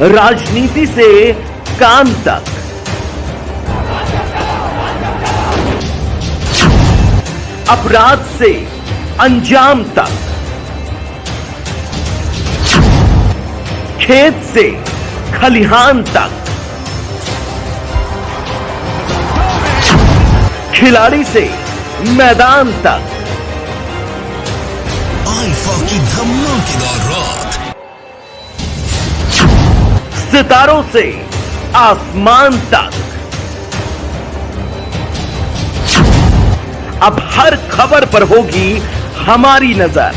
राजनीति से काम तक, अपराध से अंजाम तक, खेत से खलिहान तक, खिलाड़ी से मैदान तक, आईफा की धमाकेदार रात, सितारों से आसमान तक, अब हर खबर पर होगी हमारी नजर।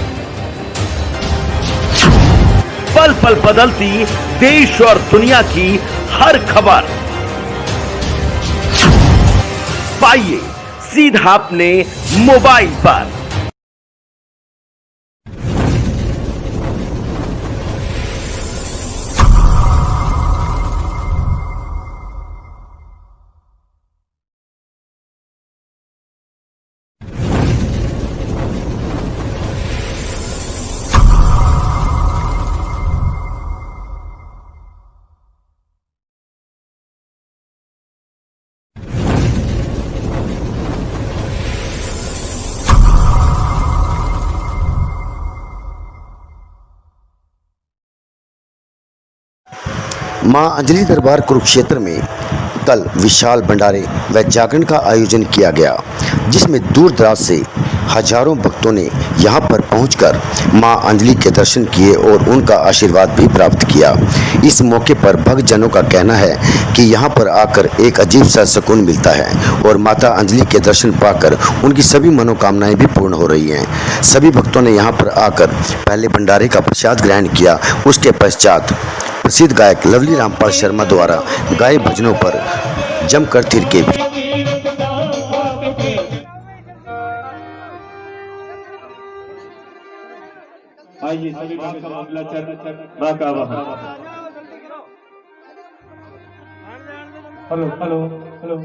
पल पल बदलती देश और दुनिया की हर खबर पाइए सीधा अपने मोबाइल पर। मां अंजलि दरबार कुरुक्षेत्र में कल विशाल भंडारे व जागरण का आयोजन किया गया, जिसमें दूर दराज से हजारों भक्तों ने यहां पर पहुंचकर मां अंजलि के दर्शन किए और उनका आशीर्वाद भी प्राप्त किया। इस मौके पर भक्तजनों का कहना है कि यहां पर आकर एक अजीब सा सुकून मिलता है और माता अंजलि के दर्शन पाकर उनकी सभी मनोकामनाएं भी पूर्ण हो रही हैं। सभी भक्तों ने यहां पर आकर पहले भंडारे का प्रसाद ग्रहण किया, उसके पश्चात प्रसिद्ध गायक लवली रामपाल शर्मा द्वारा गाए भजनों पर जमकर थिरके भी। आइए सभी मां का मंगलाचरण, मां का आवाहन। Hello hello hello.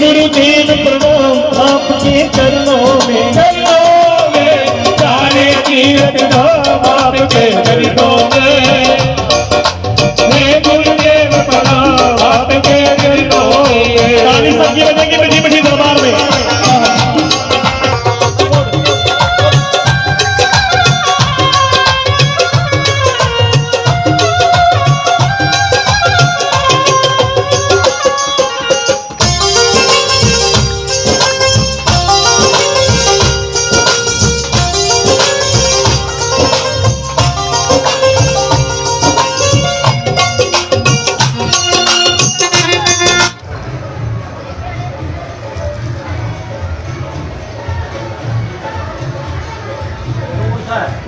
गुरुदेव प्रणाम आपके चरणों में जाने तीर्थ धाम आपके चरणों में। हे गुरुदेव प्रणाम आपके चरणों में। ताली सबकी बजेंगे बड़ी बड़ी दरबार में।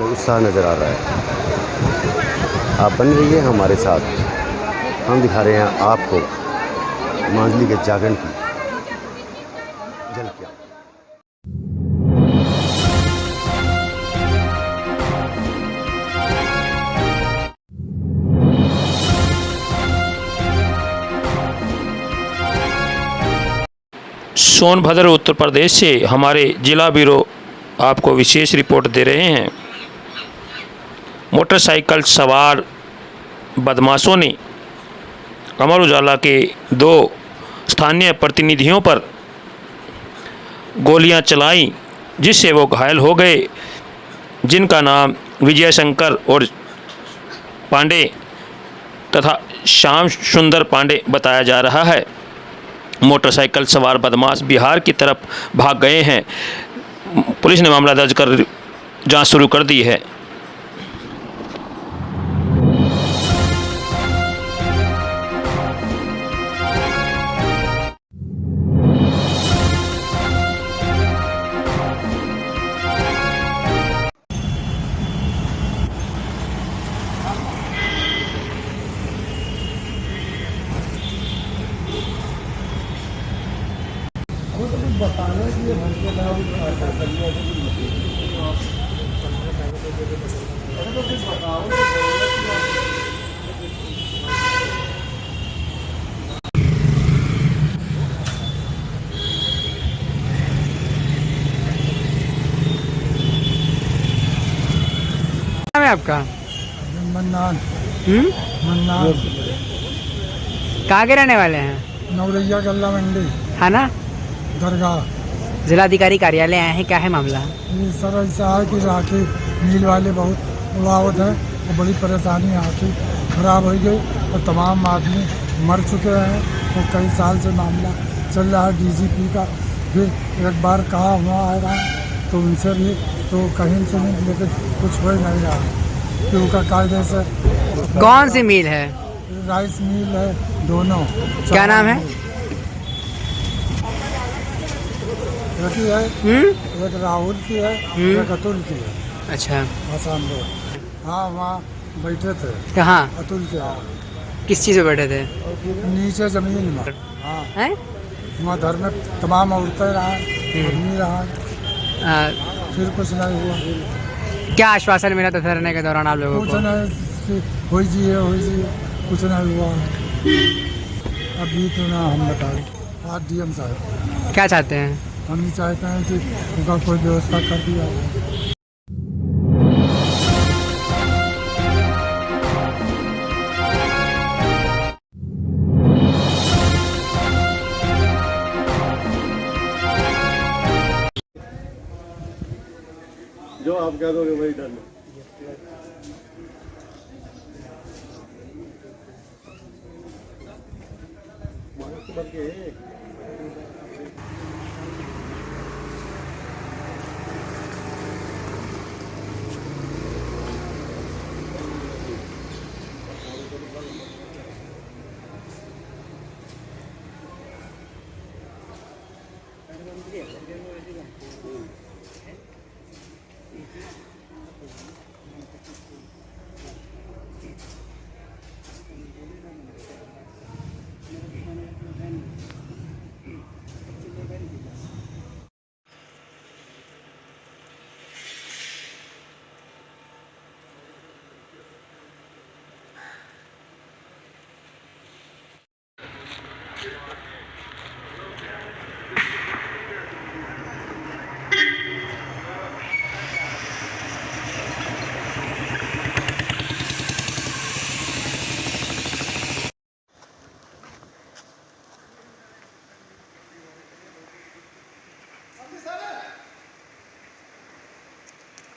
उत्साह नज़र आ रहा है। आप बन रहिए हमारे साथ, हम दिखा रहे हैं आपको मां अंजलि के जागरण की झलकियां। सोनभद्र उत्तर प्रदेश से हमारे जिला ब्यूरो आपको विशेष रिपोर्ट दे रहे हैं। मोटरसाइकिल सवार बदमाशों ने अमर उजाला के 2 स्थानीय प्रतिनिधियों पर गोलियां चलाई, जिससे वो घायल हो गए, जिनका नाम विजय शंकर और पांडे तथा श्याम सुंदर पांडे बताया जा रहा है। मोटरसाइकिल सवार बदमाश बिहार की तरफ भाग गए हैं। पुलिस ने मामला दर्ज कर जांच शुरू कर दी है। नाम है आपका? मन्नान। हम्म, मन्नान कहाँ के रहने वाले हैं? नवरैया गल्ला मंडी थाना दरगाह। जिलाधिकारी कार्यालय आए हैं, क्या है मामला? ये सर ऐसा है कि राखी मिल वाले बहुत उड़ावत है और बड़ी परेशानी यहाँ की खराब हो गई और तमाम आदमी मर चुके हैं और कई साल से मामला चल रहा है डीजीपी का। फिर एक बार कहा हुआ आएगा तो उनसे भी तो कहीं से नहीं, लेकिन कुछ हो ही नहीं रहा कि उनका कायदे से। कौन सी मिल है? राइस मिल है दोनों। क्या नाम है? एक ही है, एक राहुल की है, एक अतुल की है। अच्छा, आसाम रोड। हाँ वहाँ बैठे थे कहाँ? अतुल के यहाँ किस चीज़ पे बैठे थे? नीचे जमीन में। हाँ हैं? वहाँ घर में तमाम औरतें रहा, आदमी रहा, फिर कुछ नहीं हुआ। क्या आश्वासन मिला था धरने के दौरान आप लोगों कुछ को? नहीं, हो जिए कुछ नहीं हुआ। अभी तो ना हम बता रहे आज डीएम साहब क्या चाहते हैं? हम ये चाहते हैं कि उनका कोई व्यवस्था कर दिया जाए। जो आप कह दोगे वही डन।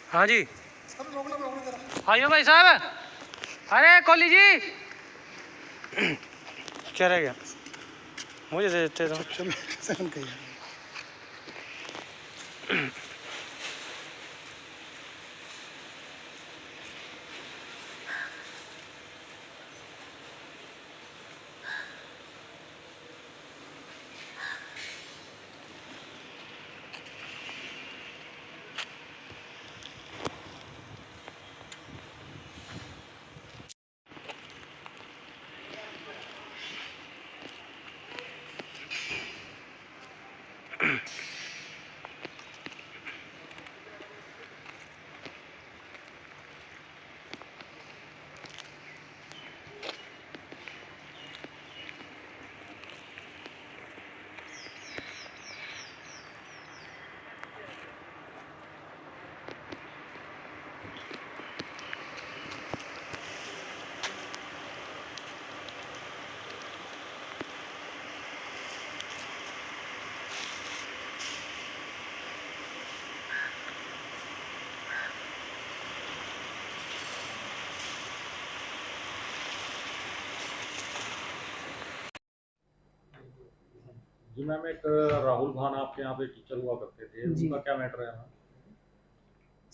हाँ जी, आइयो भाई साहब। अरे कोहली जी, क्या रह गया? मुझे दे देते तो। जी मैम, एक राहुल भान आपके यहाँ पे टीचर हुआ करते थे, जी। उनका क्या मैटर है मैम?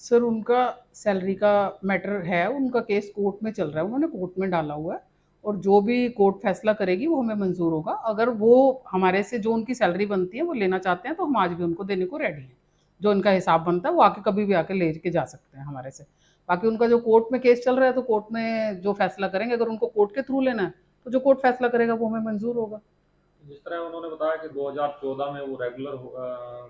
सर उनका सैलरी का मैटर है, उनका केस कोर्ट में चल रहा है, उन्होंने कोर्ट में डाला हुआ है और जो भी कोर्ट फैसला करेगी वो हमें मंजूर होगा। अगर वो हमारे से जो उनकी सैलरी बनती है वो लेना चाहते हैं तो हम आज भी उनको देने को रेडी हैं। जो इनका हिसाब बनता है वो आके कभी भी आके ले के जा सकते हैं हमारे से। बाकी उनका जो कोर्ट में केस चल रहा है तो कोर्ट में जो फैसला करेंगे, अगर उनको कोर्ट के थ्रू लेना है तो जो कोर्ट फैसला करेगा वो हमें मंजूर होगा। जिस तरह उन्होंने बताया कि 2014 में वो रेगुलर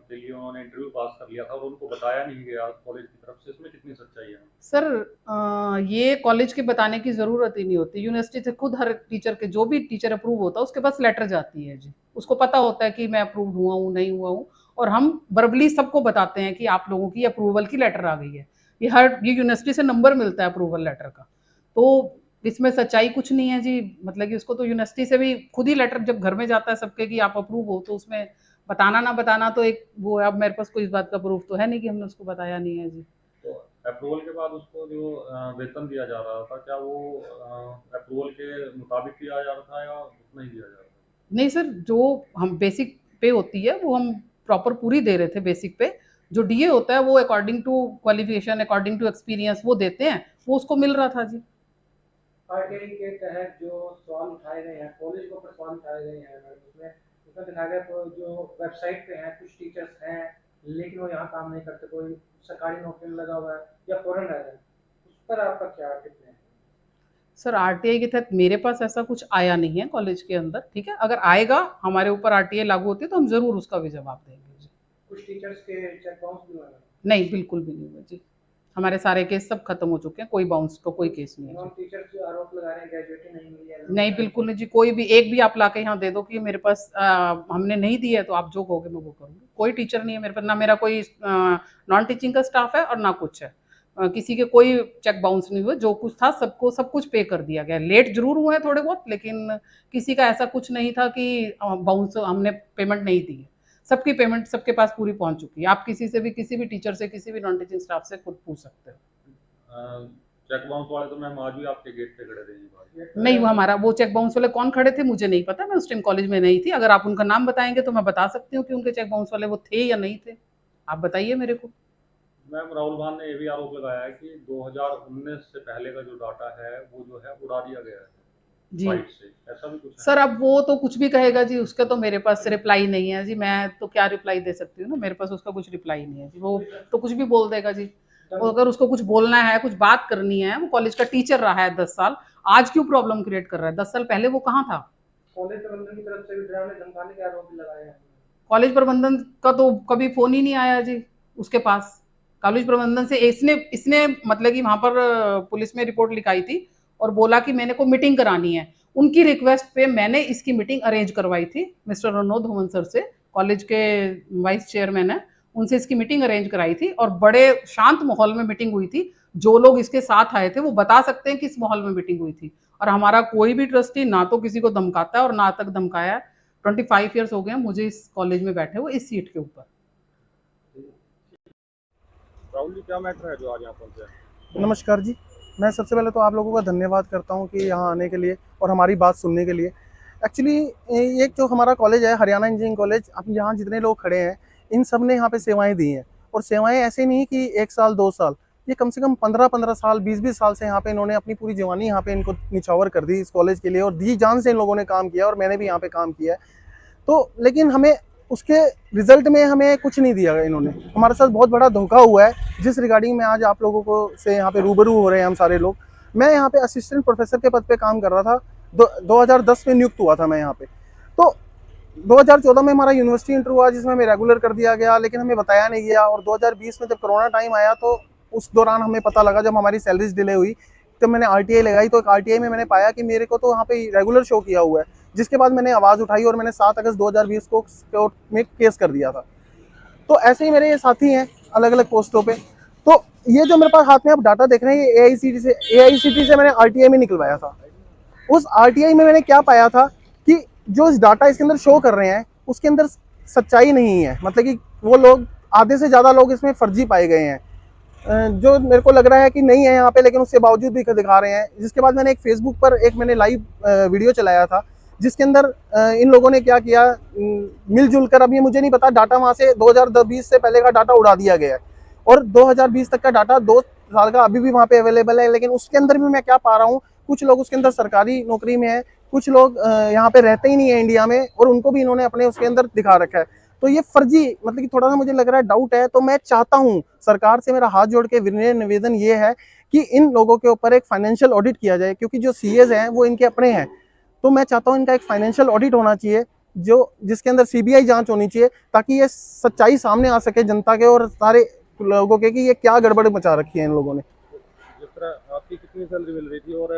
के लिए उन्होंने इंटरव्यू पास कर लिया था और उनको बताया नहीं गया कॉलेज की तरफ से, इसमें कितनी सच्चाई है? सर ये कॉलेज के बताने की ज़रूरत ही नहीं होती। यूनिवर्सिटी से खुद हर टीचर के, जो भी टीचर अप्रूव होता है उसके पास लेटर जाती है जी, उसको पता होता है कि मैं अप्रूव हुआ हूँ नहीं हुआ हूँ, और हम वर्बली सबको बताते हैं कि आप लोगों की अप्रूवल की लेटर आ गई है। ये यूनिवर्सिटी से नंबर मिलता है अप्रूवल लेटर का, तो इसमें सच्चाई कुछ नहीं है जी। मतलब कि उसको तो यूनिवर्सिटी से भी खुद ही लेटर जब घर में जाता है सबके कि आप अप्रूव हो, तो उसमें बताना ना बताना तो एक वो है। अब मेरे पास कोई इस बात का प्रूफ तो है नहीं कि हमने उसको बताया नहीं है जी। तो अप्रूवल के बाद उसको जो वेतन दिया जा रहा था, क्या वो अप्रूवल के मुताबिक दिया जा रहा था या उतना ही दिया जा रहा था? नहीं सर, जो हम बेसिक पे होती है वो हम प्रॉपर पूरी दे रहे थे बेसिक पे। जो डीए होता है वो according to qualification, according to experience वो देते हैं, वो उसको मिल रहा था जी। आरटीआई के तहत जो सवाल उठाए गए हैं, कॉलेज के ऊपर सवाल उठाए गए हैं, उसमें दिखाया गया तो जो वेबसाइट पे हैं कुछ टीचर्स हैं लेकिन वो यहाँ काम नहीं करते, कोई सरकारी नौकरी में लगा हुआ है या फॉरेन रह रहे हैं, उस पर आपका क्या टिप्पणी है? सर आरटीआई के तहत मेरे पास ऐसा कुछ आया नहीं है कॉलेज के अंदर, ठीक है। अगर आएगा, हमारे ऊपर आरटीआई लागू होती है तो हम ज़रूर उसका भी जवाब देंगे जी। कुछ टीचर्स के चेक बाउंस भी हुए हैं? नहीं, बिल्कुल भी नहीं हुआ जी। हमारे सारे केस सब खत्म हो चुके हैं, कोई बाउंस का कोई केस नहीं है नॉन जी। टीचर्स जो आरोप लगा रहे हैं ग्रेजुएटी नहीं मिली है? नहीं, बिल्कुल नहीं जी। कोई भी एक भी आप लाके यहाँ दे दो कि मेरे पास हमने नहीं दी है, तो आप जो कहोगे मैं वो करूँगी। कोई टीचर नहीं है मेरे पास, ना मेरा कोई नॉन टीचिंग का स्टाफ है और ना कुछ है। किसी के कोई चेक बाउंस नहीं हुए, जो कुछ था सबको सब कुछ पे कर दिया गया। लेट जरूर हुए हैं थोड़े बहुत, लेकिन किसी का ऐसा कुछ नहीं था कि बाउंस हमने पेमेंट नहीं दी है। सबकी पेमेंट सबके पास पूरी पहुंच चुकी है। आप किसी से भी, किसी भी टीचर से, किसी भी नॉन टीचिंग स्टाफ से खुद पूछ सकते हो। चेक बाउंस वाले तो मैम आज भी आपके गेट पे खड़े थे जी। नहीं, वो हमारा वो चेक बाउंस वाले कौन खड़े थे मुझे नहीं पता, मैं उस टाइम कॉलेज में नहीं थी। अगर आप उनका नाम बताएंगे तो मैं बता सकती हूँ कि उनके चेक बाउंस वाले वो थे या नहीं थे। आप बताइए मेरे को। मैम राहुल भान ने ये भी आरोप लगाया है कि 2019 से पहले का जो डाटा है वो जो है उड़ा दिया गया है जी साइट से, ऐसा भी कुछ है? सर अब वो तो कुछ भी कहेगा जी, उसका तो मेरे पास रिप्लाई नहीं है जी। मैं तो क्या रिप्लाई दे सकती हूँ ना, मेरे पास उसका कुछ रिप्लाई नहीं है जी। वो तो कुछ भी बोल देगा जी। वो अगर उसको कुछ बोलना है, कुछ बात करनी है, वो कॉलेज का टीचर रहा है 10 साल, आज क्यों प्रॉब्लम क्रिएट कर रहा है? 10 साल पहले वो कहाँ था? कॉलेज प्रबंधन की तरफ से भी डरावने धमकाने के आरोप भी लगाए हैं। कॉलेज प्रबंधन का तो कभी फोन ही नहीं आया जी उसके पास। कॉलेज प्रबंधन से इसने मतलब कि वहाँ पर पुलिस में रिपोर्ट लिखाई थी और बोला कि मैंने को मीटिंग करानी है। उनकी रिक्वेस्ट पे मैंने इसकी मीटिंग अरेंज करवाई थी मिस्टर रनोद धवन सर से, कॉलेज के वाइस चेयरमैन है, उनसे इसकी मीटिंग अरेंज कराई थी और बड़े शांत माहौल में मीटिंग हुई थी। जो लोग इसके साथ आए थे वो बता सकते हैं कि इस माहौल में मीटिंग हुई थी। और हमारा कोई भी ट्रस्टी ना तो किसी को धमकाता है और ना तक धमकाया है। 25 ईयर्स हो गए हैं मुझे इस कॉलेज में बैठे हुए, इस सीट के ऊपर। राहुल जी, क्या मैटर है जो आज यहाँ पहुँचे? नमस्कार जी, मैं सबसे पहले तो आप लोगों का धन्यवाद करता हूँ कि यहाँ आने के लिए और हमारी बात सुनने के लिए। एक्चुअली एक जो हमारा कॉलेज है हरियाणा इंजीनियरिंग कॉलेज, अब यहाँ जितने लोग खड़े हैं इन सब ने यहाँ पे सेवाएं दी हैं, और सेवाएं ऐसे नहीं कि 1 साल 2 साल, ये कम से कम 15-15 साल 20-20 साल से यहाँ पे इन्होंने अपनी पूरी जवानी यहाँ पे इनको निछावर कर दी इस कॉलेज के लिए, और दी जान से इन लोगों ने काम किया और मैंने भी यहाँ पे काम किया है। तो लेकिन हमें उसके रिजल्ट में हमें कुछ नहीं दिया इन्होंने। हमारे साथ बहुत बड़ा धोखा हुआ है, जिस रिगार्डिंग में आज आप लोगों को से यहाँ पे रूबरू हो रहे हैं हम सारे लोग। मैं यहाँ पे असिस्टेंट प्रोफेसर के पद पे काम कर रहा था, 2010 में नियुक्त हुआ था मैं यहाँ पे। तो 2014 में हमारा यूनिवर्सिटी इंटर हुआ जिसमें हमें रेगुलर कर दिया गया, लेकिन हमें बताया नहीं गया। और 2020 में जब कोरोना टाइम आया तो उस दौरान हमें पता लगा, जब हमारी सैलरीज डिले हुई तो मैंने आरटीआई लगाई, तो एक आरटीआई में मैंने पाया कि मेरे को तो वहाँ पे रेगुलर शो किया हुआ है, जिसके बाद मैंने आवाज़ उठाई और मैंने 7 अगस्त 2020 को कोर्ट में केस कर दिया था। तो ऐसे ही मेरे ये साथी हैं अलग अलग पोस्टों पे। तो ये जो मेरे पास हाथ में आप डाटा देख रहे हैं, ये एआईसीटी से मैंने आरटीआई में निकलवाया था। उस आरटीआई में मैंने क्या पाया था कि जो इस डाटा इसके अंदर शो कर रहे हैं उसके अंदर सच्चाई नहीं है। मतलब कि वो लोग, आधे से ज़्यादा लोग इसमें फर्जी पाए गए हैं, जो मेरे को लग रहा है कि नहीं है यहाँ पे, लेकिन उसके बावजूद भी दिखा रहे हैं। जिसके बाद मैंने एक फेसबुक पर मैंने लाइव वीडियो चलाया था, जिसके अंदर इन लोगों ने क्या किया, मिलजुल कर, अब ये मुझे नहीं पता, डाटा वहाँ से 2020 से पहले का डाटा उड़ा दिया गया है और 2020 तक का डाटा 2 साल का अभी भी वहाँ पे अवेलेबल है। लेकिन उसके अंदर भी मैं क्या पा रहा हूँ, कुछ लोग उसके अंदर सरकारी नौकरी में है, कुछ लोग यहाँ पे रहते ही नहीं है इंडिया में, और उनको भी इन्होंने अपने उसके अंदर दिखा रखा है। तो ये फर्जी, मतलब कि थोड़ा सा मुझे लग रहा है डाउट है। तो मैं चाहता हूँ सरकार से, मेरा हाथ जोड़ के विनय निवेदन ये है कि इन लोगों के ऊपर एक फाइनेंशियल ऑडिट किया जाए, क्योंकि जो सीएज हैं वो इनके अपने हैं। तो मैं चाहता हूँ इनका एक फाइनेंशियल ऑडिट होना चाहिए, जिसके अंदर सीबीआई जांच होनी चाहिए, ताकि ये सच्चाई सामने आ सके जनता के और सारे लोगों के कि ये क्या गड़बड़ मचा रखी है इन लोगों ने। जिस तरह आपकी कितनी सैलरी मिल रही थी और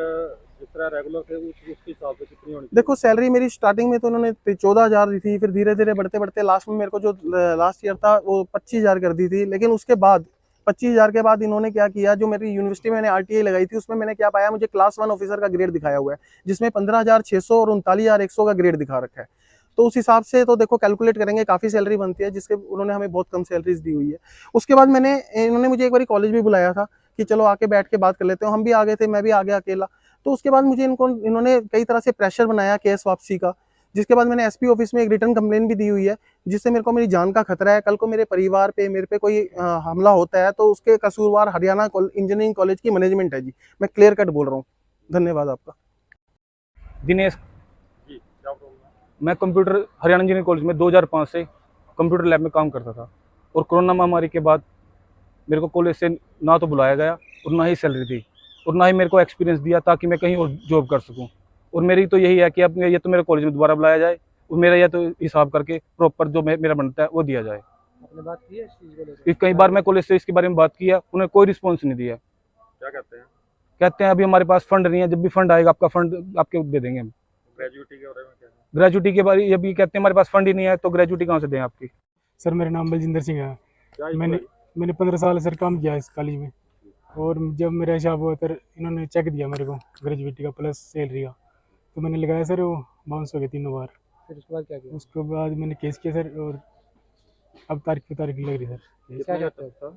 जिस तरह रेगुलर थे उसके हिसाब से कितनी होनी? देखो, सैलरी मेरी स्टार्टिंग में तो उन्होंने 14,000 दी थी, फिर धीरे धीरे बढ़ते बढ़ते लास्ट में मेरे को जो लास्ट ईयर था वो 25,000 कर दी थी। लेकिन उसके बाद 25,000 के बाद इन्होंने क्या किया, जो मेरी यूनिवर्सिटी में मैंने आरटीआई लगाई थी उसमें मैंने क्या पाया, मुझे क्लास 1 ऑफिसर का ग्रेड दिखाया हुआ है, जिसमें 15,600 और 39,100 का ग्रेड दिखा रखा है। तो उस हिसाब से तो देखो कैलकुलेट करेंगे, काफ़ी सैलरी बनती है, जिसके उन्होंने हमें बहुत कम सैलरीज दी हुई है। उसके बाद इन्होंने मुझे एक बार कॉलेज भी बुलाया था कि चलो आके बैठ के बात कर लेते हो। हम भी आ गए थे, मैं भी आ गया अकेला। तो उसके बाद मुझे इन्होंने कई तरह से प्रेशर बनाया केस वापसी का, जिसके बाद मैंने एसपी ऑफिस में एक रिटर्न कंप्लेन भी दी हुई है, जिससे मेरे को मेरी जान का खतरा है। कल को मेरे परिवार पे, मेरे पे कोई हमला होता है तो उसके कसूरवार हरियाणा इंजीनियरिंग कॉलेज की मैनेजमेंट है जी। मैं क्लियर कट बोल रहा हूँ। धन्यवाद आपका। दिनेश जी, क्या प्रॉब्लम है? मैं कंप्यूटर हरियाणा इंजीनियरिंग कॉलेज में 2005 से कंप्यूटर लैब में काम करता था, और कोरोना महामारी के बाद मेरे को कॉलेज से ना तो बुलाया गया और ना ही सैलरी दी, और ना ही मेरे को एक्सपीरियंस दिया ताकि मैं कहीं और जॉब कर सकूं। और मेरी तो यही है कि अब ये तो मेरे कॉलेज में दोबारा बुलाया जाए और मेरा ये तो हिसाब करके प्रॉपर जो मेरा बनता है वो दिया जाए। आपने बात की है इस चीज़ को लेकर? कई बार मैं कॉलेज से इसके बारे में बात किया, उन्हें कोई रिस्पॉन्स नहीं दिया। क्या कहते हैं? कहते हैं अभी हमारे पास फंड नहीं है, जब भी फंड आएगा आपका फंड आपके दे देंगे हम। ग्रेजुएटी के बारे में क्या है? ग्रेजुएटी के बारे ये भी कहते हैं हमारे पास फंड ही नहीं है, तो ग्रेजुएटी कहाँ से दें आपकी? सर मेरा नाम बलजिंदर सिंह है। मैंने 15 साल सर काम किया इस कॉलेज में, और जब मेरा हिसाब हुआ तो इन्होंने चेक दिया मेरे को ग्रेजुएटी का प्लस सैलरी का, तो मैंने लगाया सर, वो बाउंस हो गया 3 बार। फिर उसके बाद क्या किया? उसके बाद मैंने केस किया सर, और अब तारीख पे तारीख लग रही सर। क्या चाहते हो?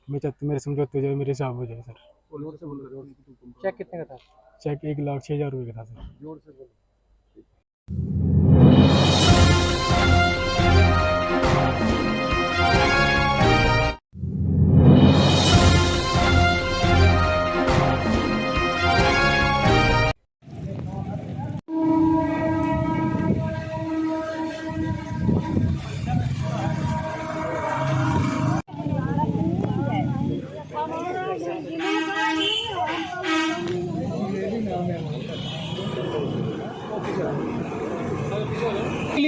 मैं चाहता हूँ मेरे समझौते हो जाए, मेरे हिसाब हो जाए सर। चेक कितने का था? चेक 1,06,000 रुपये का था सर। जोर से बोलो।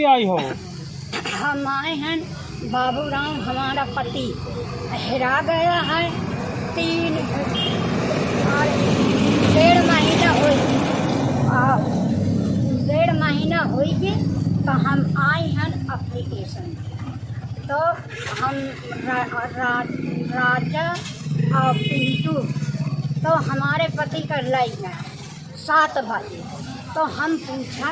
आई हो? हम आए हैं, बाबूराम हमारा पति हेरा गया है, 1.5 महीना हो, 1.5 महीना हो गए, तो हम आए हैं एप्लीकेशन। तो हम राजा और पिंटू, तो हमारे पति कर लाई है 7 बजे। तो हम पूछा,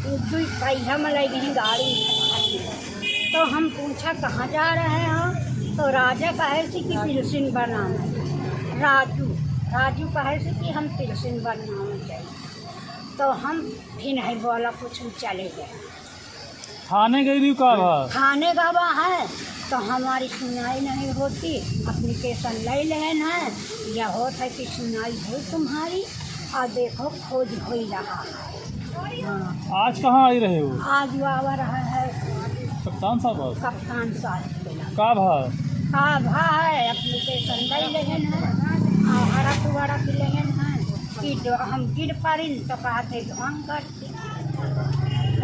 पैसा में लग गई गाड़ी, तो हम पूछा कहाँ जा रहे हो, तो राजा कहे से कि पिलसिन बनाना, राजू कहे से कि हम पिलसिन बनाना चाहिए। तो हम फिर नहीं बोला कुछ, चले गए। थाने गई थी का? थाने गवा है तो हमारी सुनाई नहीं होती, एप्लीकेशन ले लेन है, यह होता है कि सुनाई हो तुम्हारी, और देखो खोज हो ही रहा है। हाँ। आज कहाँ आई रहे हो? आज आवा रहा है कप्तान साहब। कप्तान साहब का भा है, एप्लीकेशन ले लेन है, और हरा कुआरा की लेन है कि हम गिर पड़े तो कहते ढंग करते,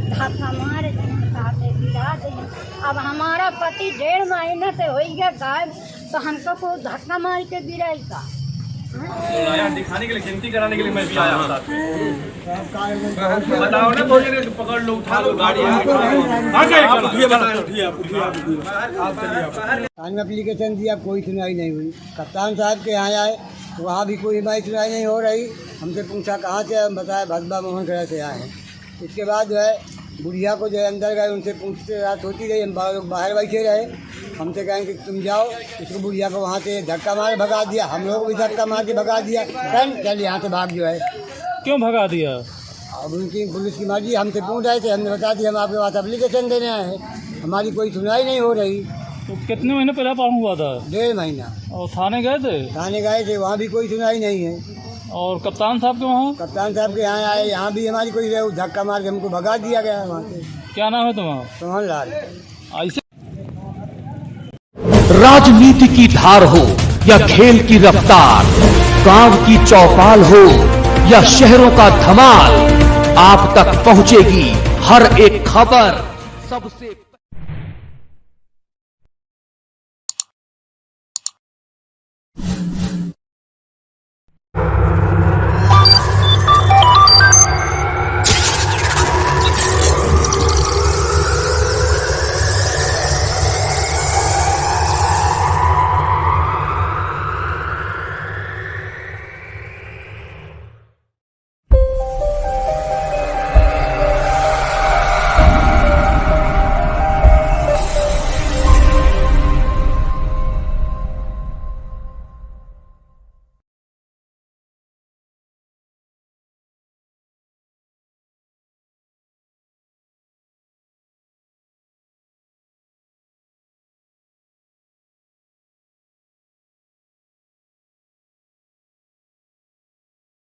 धक्का मारे कहते गिरा दें। अब हमारा पति 1.5 महीने से हो गया गायब, तो हमको को धक्का मार के गिराएगा। दिखाने के लिए, गिनती कराने के लिए मैं भी आया हूं। बताओ ना, थोड़ी पकड़ लो, उठा लो गाड़ी। एप्लीकेशन दिया, कोई सुनाई नहीं हुई। कप्तान साहब के यहाँ आए, वहाँ भी कोई हमारी सुनाई नहीं हो रही। हमसे पूछा कहाँ से, हम बताया भगवा मोहन खड़ा से आए हैं। इसके बाद जो है बुढ़िया को जो है अंदर गए, उनसे पूछते रात होती रही, हम बाहर बैठे रहे। हमसे कहें कि तुम जाओ, इसको बुढ़िया को वहाँ से धक्का मार भगा दिया, हम लोग को भी धक्का मार के भगा दिया। चल यहाँ से भाग जो है। क्यों भगा दिया? अब उनकी पुलिस की मर्जी, हमसे पूछ रहे थे, हमने बता दिया हम आपके पास एप्लीकेशन देने आए हैं, हमारी कोई सुनवाई नहीं हो रही। तो कितने महीने पहले काम हुआ था? 1.5 महीना। और थाने गए थे? थाने गए थे, वहाँ भी कोई सुनवाई नहीं है। और कप्तान साहब के वहाँ? कप्तान साहब के यहाँ आए, यहाँ भी हमारी कोई धक्का मार के हमको भगा दिया गया है वहाँ से। क्या नाम है तुम्हारा? सोहन लाल। ऐसे राजनीति की धार हो या खेल की रफ्तार, गांव की चौपाल हो या शहरों का धमाल, आप तक पहुंचेगी हर एक खबर सबसे